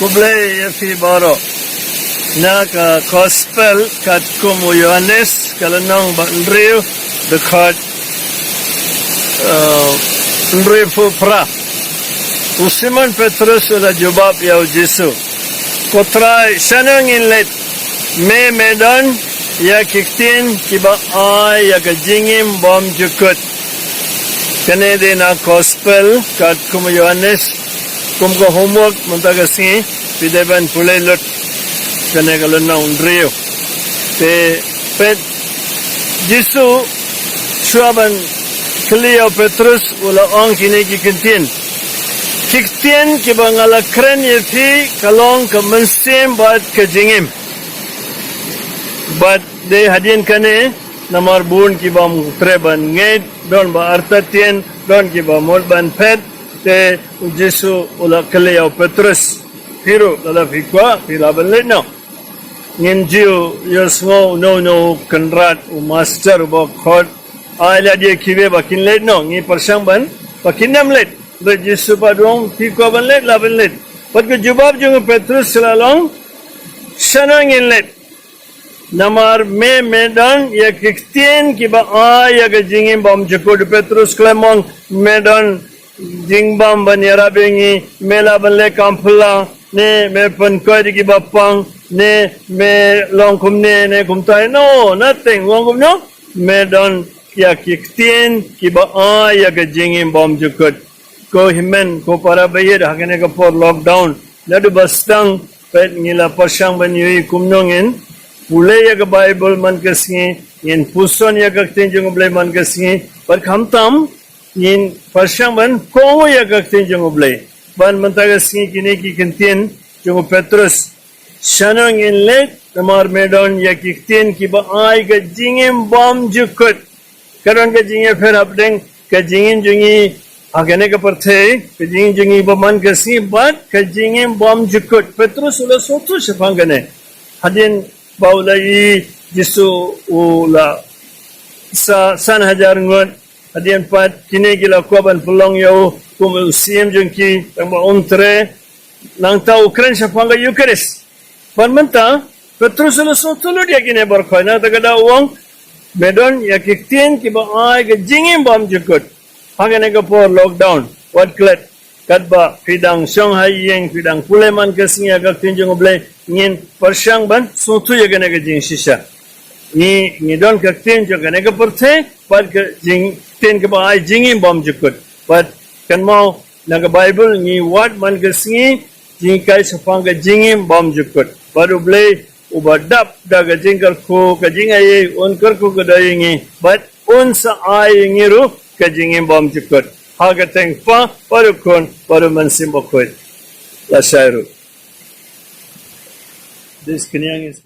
kublay yafi baro na ka gospel kat kumu Yohanes kalanong ba Andrew dekat Andrew Pupra Simon Petrus ula jubab yaw Jesu kotray sanang inlet me medan ya kiktin kiba ay ya kajingim bom jukut kene de na gospel kat kumu Yohanes kum ko homework montagasi pideban pulay lot kene galon na Andrew te pet Jesu suaban Cleo Petrus ula ong kini kikintin kiktin kiba ngala kren yefi kalong ke mensim bat ke jingim bat de hadin kane namar bun kiba mutreban nged don ba artatien don kiba molban pet te Jesu ula Cleo Petrus Piru lala fikwa pilaban letno ngin jiu yosngo no kanrat u master ba khot ala dia kibe bakin letno ngi persang ban bakin nam let de Jesu padong fikwa ban let laban let pat ke jawab jung Petrus selalong sanang in let namar me medan ya kiktin kiba ya ga jingim bom jukod Petrus klemong medan jingbam ban yarabengi mela ban le kampula ne me pen koi ki bapang ne me long kum ne kum tai no nothing wong kum no medan ya kiktin kiba ya ga jingim bom jukod ko himen ko para bayed hakene ka por lockdown ladu bastang pet ngila pasang ban yui kumnongin pule ya ga bible man kasngi in puson ya ga tin jung blai man kasngi par khamtam in pasang ban ko ya ga tin jung blai ban mantagasngi kini ki kintin jung Petrus sanang in let tamar medon ya kiktin ki ba ai ga jingim bom jukut karon ga jinge fer apdeng ka jingin jungi agane ka parthe ka jingin jungi ba man kasngi bat ka jingim bom jukut Petrus ula sotu sepangane hadin baulai Jesu ula san hajar ngon hadian pat kini gila kuaban pulong yau kum usim jungki tamba ontre nang tau kren sapanga Eucharist ban menta Petrus ula sotulu dia kini berkhana tagada uang medon ya kiktin ki ba ai ga jingim bom jukut hangane ga por lockdown wat klet kadba pidang Shanghai yang pidang puleman kesnya ga tinjung oblay ngin persang ban sotu ya gane ga jing shisha ni don ka tin jo gane ga perthe pat ga jing tin ka ba ai jingim bom jukut pat kan mau naga bible ni wat man kesngi jing kai sapang ga jingim bom jukut baru blay ubadap daga jingkar ko ka jingai on kar ko ga dayingi but on sa ai ngiru ka jingim bom jukut haga teng pa paru kon paru mansim bokoi la shairu this kenyang is